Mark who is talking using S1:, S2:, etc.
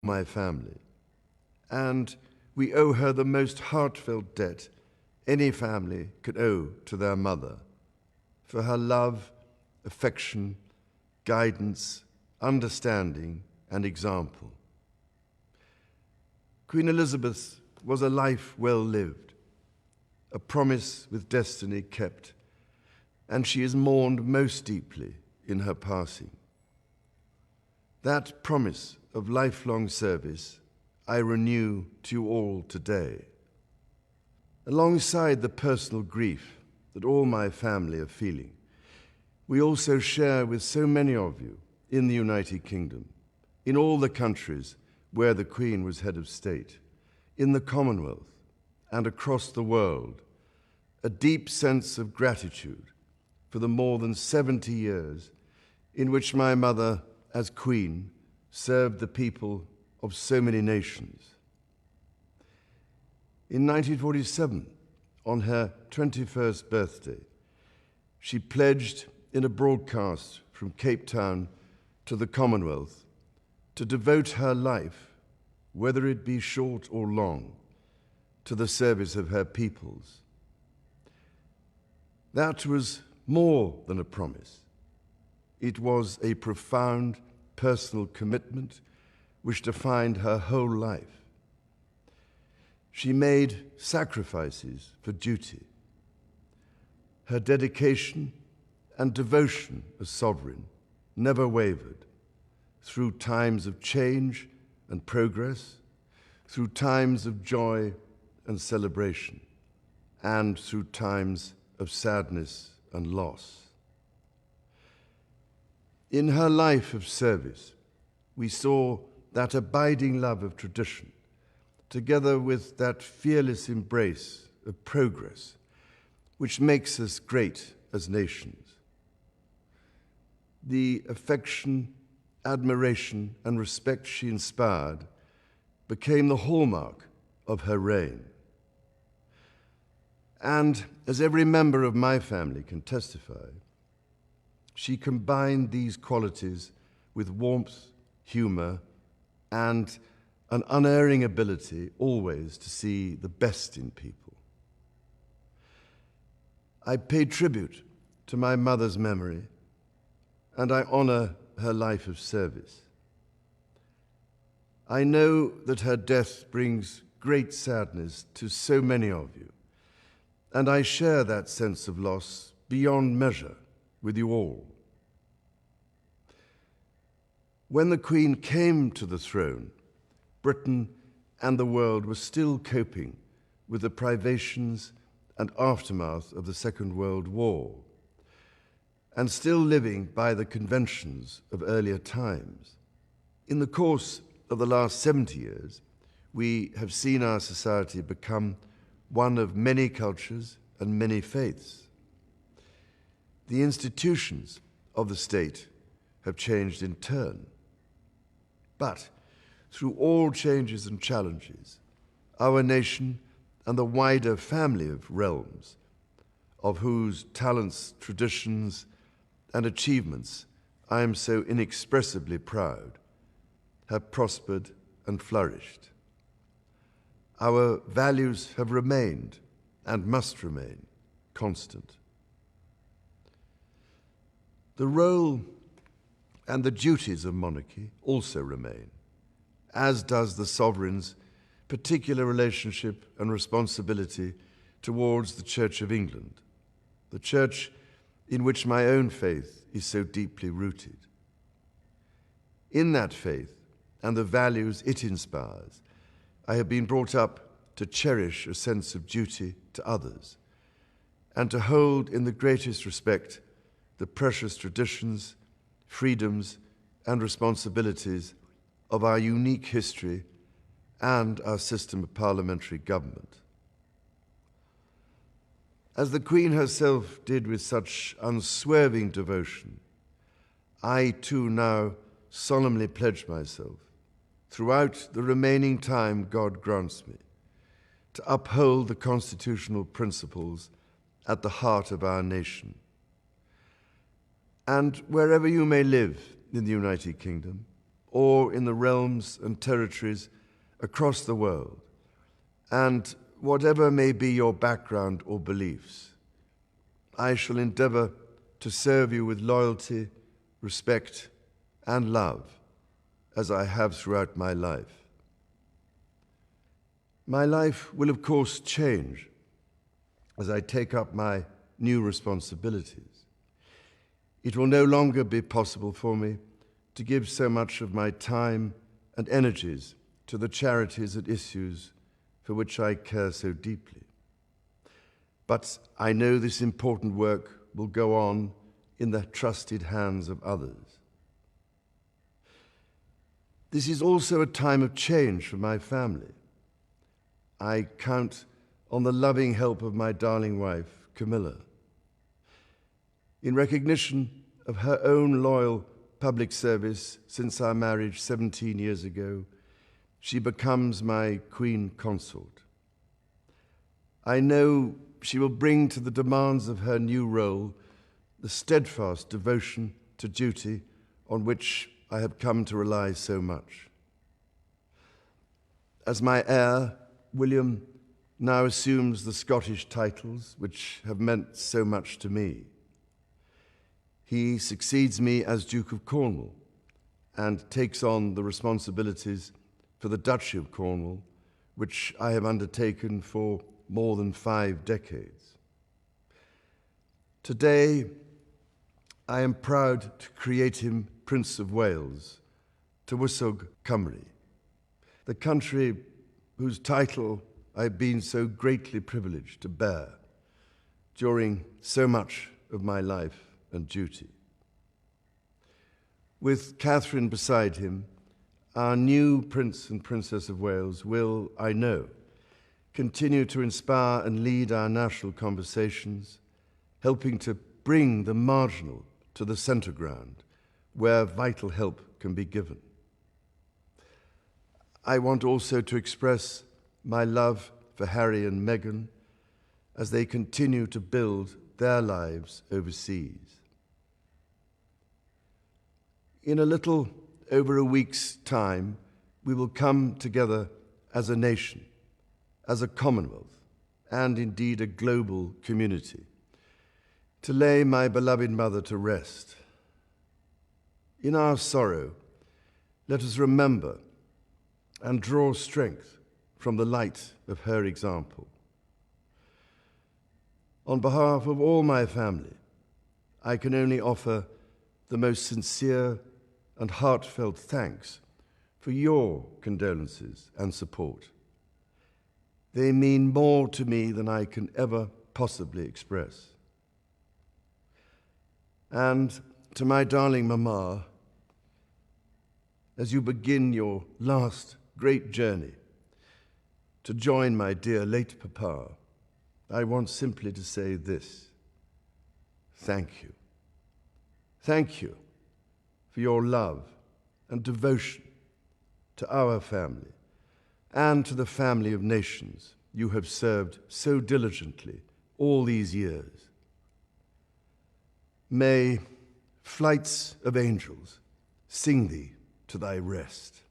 S1: my family, and we owe her the most heartfelt debt any family could owe to their mother, for her love, affection, guidance, understanding, and example. Queen Elizabeth was a life well lived, a promise with destiny kept, and she is mourned most deeply in her passing. That promise of lifelong service I renew to you all today. Alongside the personal grief that all my family are feeling, we also share with so many of you in the United Kingdom, in all the countries where the Queen was head of state, in the Commonwealth and across the world, a deep sense of gratitude for the more than 70 years in which my mother, as Queen, served the people of so many nations. In 1947, on her 21st birthday, she pledged in a broadcast from Cape Town to the Commonwealth to devote her life, whether it be short or long, to the service of her peoples. That was more than a promise. It was a profound personal commitment which defined her whole life. She made sacrifices for duty. Her dedication and devotion as sovereign never wavered through times of change and progress, through times of joy and celebration, and through times of sadness and loss. In her life of service, we saw that abiding love of tradition, together with that fearless embrace of progress, which makes us great as nations. The affection, admiration, and respect she inspired became the hallmark of her reign. And as every member of my family can testify, she combined these qualities with warmth, humor, and an unerring ability always to see the best in people. I pay tribute to my mother's memory, and I honor her life of service. I know that her death brings great sadness to so many of you, and I share that sense of loss beyond measure with you all. When the Queen came to the throne, Britain and the world were still coping with the privations and aftermath of the Second World War, and still living by the conventions of earlier times. In the course of the last 70 years, we have seen our society become one of many cultures and many faiths. The institutions of the state have changed in turn. But through all changes and challenges, our nation and the wider family of realms, of whose talents, traditions, and achievements I am so inexpressibly proud, have prospered and flourished. Our values have remained and must remain constant. The role and the duties of monarchy also remain, as does the sovereign's particular relationship and responsibility towards the Church of England, the church in which my own faith is so deeply rooted. In that faith and the values it inspires, I have been brought up to cherish a sense of duty to others and to hold in the greatest respect the precious traditions, freedoms, and responsibilities of our unique history and our system of parliamentary government. As the Queen herself did with such unswerving devotion, I too now solemnly pledge myself, throughout the remaining time God grants me, to uphold the constitutional principles at the heart of our nation. And wherever you may live in the United Kingdom, or in the realms and territories across the world, and whatever may be your background or beliefs, I shall endeavor to serve you with loyalty, respect, and love, as I have throughout my life. My life will, of course, change as I take up my new responsibilities. It will no longer be possible for me to give so much of my time and energies to the charities and issues for which I care so deeply. But I know this important work will go on in the trusted hands of others. This is also a time of change for my family. I count on the loving help of my darling wife, Camilla. In recognition of her own loyal public service since our marriage 17 years ago, she becomes my Queen Consort. I know she will bring to the demands of her new role the steadfast devotion to duty on which I have come to rely so much. As my heir, William now assumes the Scottish titles which have meant so much to me. He succeeds me as Duke of Cornwall and takes on the responsibilities for the Duchy of Cornwall, which I have undertaken for more than 5 decades. Today, I am proud to create him Prince of Wales, Tywysog Cymru, the country whose title I've been so greatly privileged to bear during so much of my life and duty. With Catherine beside him, our new Prince and Princess of Wales will, I know, continue to inspire and lead our national conversations, helping to bring the marginal to the centre ground, where vital help can be given. I want also to express my love for Harry and Meghan as they continue to build their lives overseas. In a little over a week's time, we will come together as a nation, as a Commonwealth, and indeed a global community, to lay my beloved mother to rest. In our sorrow, let us remember and draw strength from the light of her example. On behalf of all my family, I can only offer the most sincere and heartfelt thanks for your condolences and support. They mean more to me than I can ever possibly express. And to my darling Mama, as you begin your last great journey to join my dear late Papa, I want simply to say this: thank you. Thank you for your love and devotion to our family and to the family of nations you have served so diligently all these years. May flights of angels sing thee to thy rest.